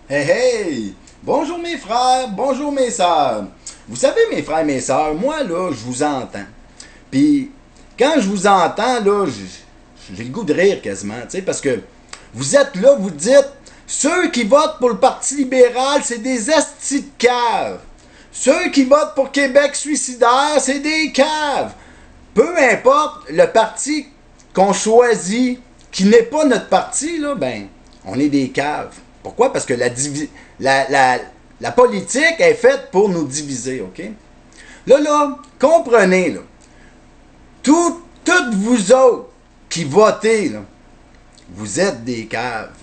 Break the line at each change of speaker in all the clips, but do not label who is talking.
Hey hey! Bonjour mes frères, bonjour mes sœurs. Vous savez mes frères et mes sœurs, moi là, je vous entends. Puis quand je vous entends là, j'ai le goût de rire quasiment, tu sais, parce que vous êtes là, vous dites, ceux qui votent pour le Parti libéral, c'est des estis de caves. Ceux qui votent pour Québec suicidaire, c'est des caves. Peu importe le parti qu'on choisit, qui n'est pas notre parti, là, ben, on est des caves. Pourquoi? Parce que la politique est faite pour nous diviser, OK? Là, comprenez, là, toutes vous autres qui votez, là, vous êtes des caves.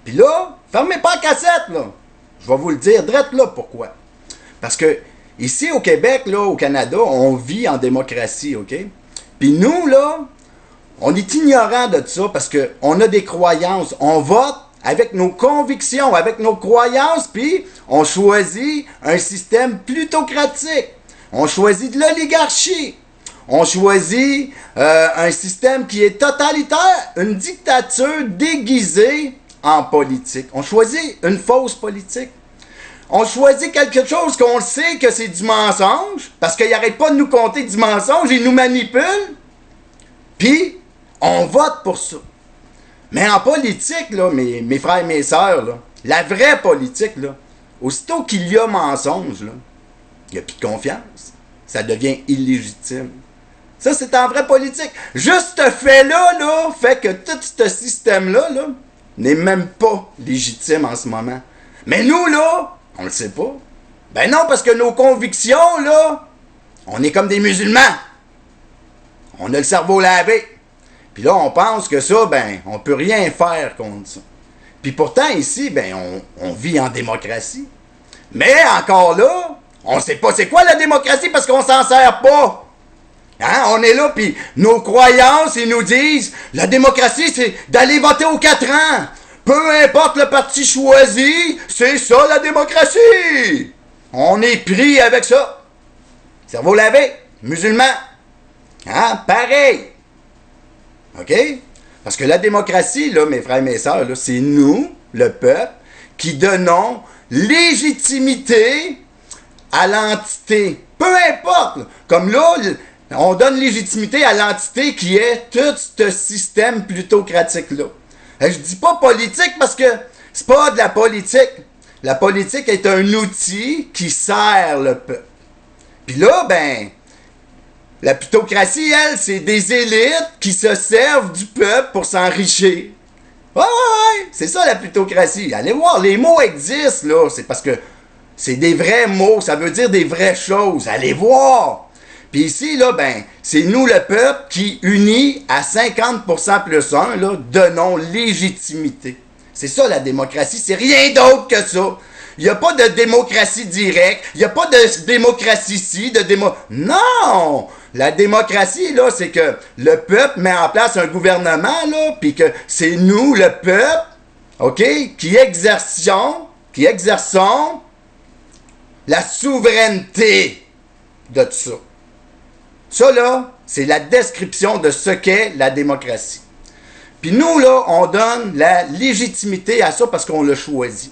Puis là, fermez pas la cassette, là. Je vais vous le dire, drette là, pourquoi? Parce que ici au Québec, là, au Canada, on vit en démocratie, OK? Puis nous, là, on est ignorant de ça parce qu'on a des croyances. On vote avec nos convictions, avec nos croyances, puis on choisit un système plutocratique. On choisit de l'oligarchie. On choisit un système qui est totalitaire, une dictature déguisée en politique. On choisit une fausse politique. On choisit quelque chose qu'on sait que c'est du mensonge, parce qu'ils n'arrêtent pas de nous compter du mensonge, ils nous manipulent, puis on vote pour ça. Mais en politique, là, mes frères et mes sœurs, là, la vraie politique, là, aussitôt qu'il y a mensonge, là, il n'y a plus de confiance. Ça devient illégitime. Ça, c'est en vraie politique. Juste ce fait-là, là, fait que tout ce système-là, là, n'est même pas légitime en ce moment. Mais nous, là, on le sait pas. Ben non, parce que nos convictions, là, on est comme des musulmans. On a le cerveau lavé. Puis là, on pense que ça, ben, on peut rien faire contre ça. Puis pourtant, ici, ben, on vit en démocratie. Mais encore là, on sait pas c'est quoi la démocratie parce qu'on s'en sert pas. Hein? On est là, puis nos croyances, ils nous disent, la démocratie, c'est d'aller voter aux 4 ans. Peu importe le parti choisi, c'est ça la démocratie. On est pris avec ça. Cerveau lavé, musulman. Hein? Pareil. OK? Parce que la démocratie, là, mes frères et mes sœurs, là, c'est nous, le peuple, qui donnons légitimité à l'entité. Peu importe. Là. Comme là, on donne légitimité à l'entité qui est tout ce système plutocratique-là. Je dis pas politique parce que c'est pas de la politique. La politique est un outil qui sert le peuple. Puis là, ben, la plutocratie, elle, c'est des élites qui se servent du peuple pour s'enrichir. Ouais, c'est ça la plutocratie. Allez voir, les mots existent, là. C'est parce que c'est des vrais mots, ça veut dire des vraies choses. Allez voir. Puis ici, là, ben, c'est nous, le peuple, qui, unis à 50% plus 1, là, donnons légitimité. C'est ça, la démocratie. C'est rien d'autre que ça. Il n'y a pas de démocratie directe. Il n'y a pas de démocratie ici, Non! La démocratie, là, c'est que le peuple met en place un gouvernement, là, puis que c'est nous, le peuple, OK, qui exerçons la souveraineté de tout ça. Ça, là, c'est la description de ce qu'est la démocratie. Puis nous, là, on donne la légitimité à ça parce qu'on l'a choisi.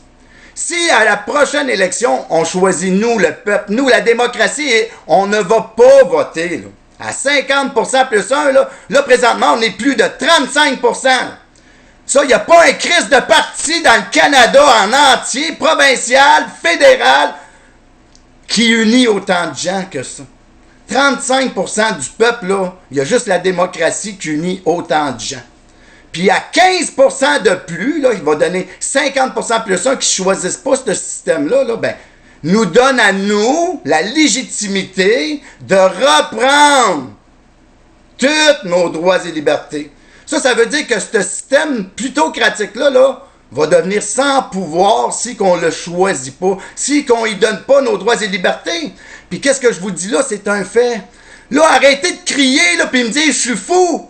Si à la prochaine élection, on choisit nous, le peuple, nous, la démocratie, et on ne va pas voter, là. À 50% plus 1, là, présentement, on est plus de 35%. Ça, il n'y a pas un crise de parti dans le Canada en entier, provincial, fédéral, qui unit autant de gens que ça. 35% du peuple, là, il y a juste la démocratie qui unit autant de gens. Puis à 15% de plus, là, il va donner 50% plus 1 qui ne choisissent pas ce système-là, là, ben, nous donne à nous la légitimité de reprendre tous nos droits et libertés. Ça veut dire que ce système plutocratique-là, là, va devenir sans pouvoir si qu'on ne le choisit pas, si qu'on ne lui donne pas nos droits et libertés. Puis qu'est-ce que je vous dis là, c'est un fait. Là, arrêtez de crier, là, puis me dire, je suis fou.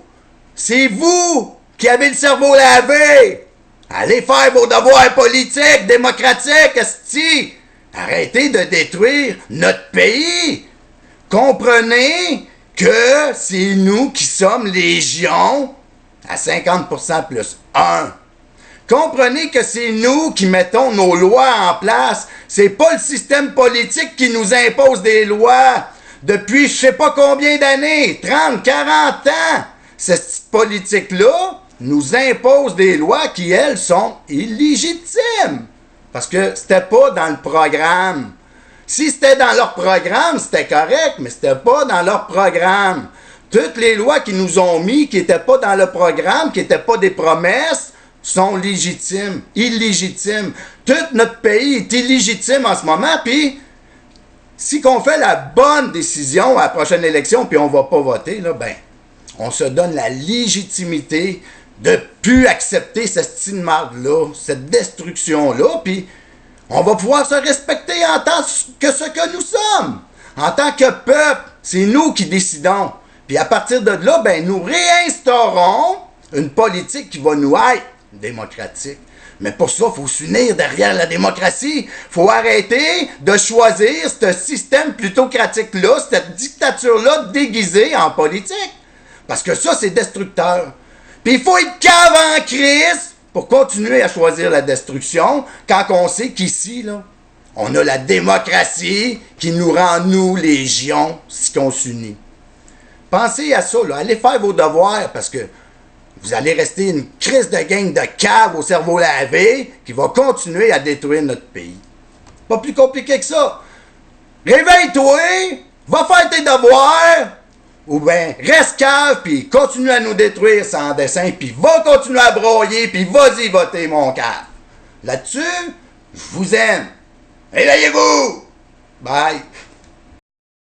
C'est vous qui avez le cerveau lavé. Allez faire vos devoirs politiques, démocratiques, esti. Arrêtez de détruire notre pays. Comprenez que c'est nous qui sommes légion à 50% plus 1. Comprenez que c'est nous qui mettons nos lois en place. C'est pas le système politique qui nous impose des lois. Depuis je sais pas combien d'années, 30, 40 ans, cette politique-là nous impose des lois qui, elles, sont illégitimes. Parce que c'était pas dans le programme. Si c'était dans leur programme, c'était correct, mais c'était pas dans leur programme. Toutes les lois qu'ils nous ont mis, qui n'étaient pas dans le programme, qui n'étaient pas des promesses, sont légitimes, illégitimes. Tout notre pays est illégitime en ce moment, puis si qu'on fait la bonne décision à la prochaine élection, puis on va pas voter, là, ben, on se donne la légitimité de plus accepter cette style de marde-là, cette destruction-là, puis on va pouvoir se respecter en tant que ce que nous sommes. En tant que peuple, c'est nous qui décidons. Puis à partir de là, ben, nous réinstaurons une politique qui va nous être démocratique. Mais pour ça, il faut s'unir derrière la démocratie. Il faut arrêter de choisir ce système plutocratique-là, cette dictature-là déguisée en politique. Parce que ça, c'est destructeur. Puis il faut être cave en crise pour continuer à choisir la destruction quand on sait qu'ici, là, on a la démocratie qui nous rend, nous, légion, si on s'unit. Pensez à ça, là. Allez faire vos devoirs parce que vous allez rester une crise de gang de cave au cerveau lavé qui va continuer à détruire notre pays. Pas plus compliqué que ça. Réveille-toi, va faire tes devoirs, ou bien reste cave, puis continue à nous détruire sans dessin, puis va continuer à broyer, puis vas-y voter, mon cave. Là-dessus, je vous aime. Éveillez-vous! Bye!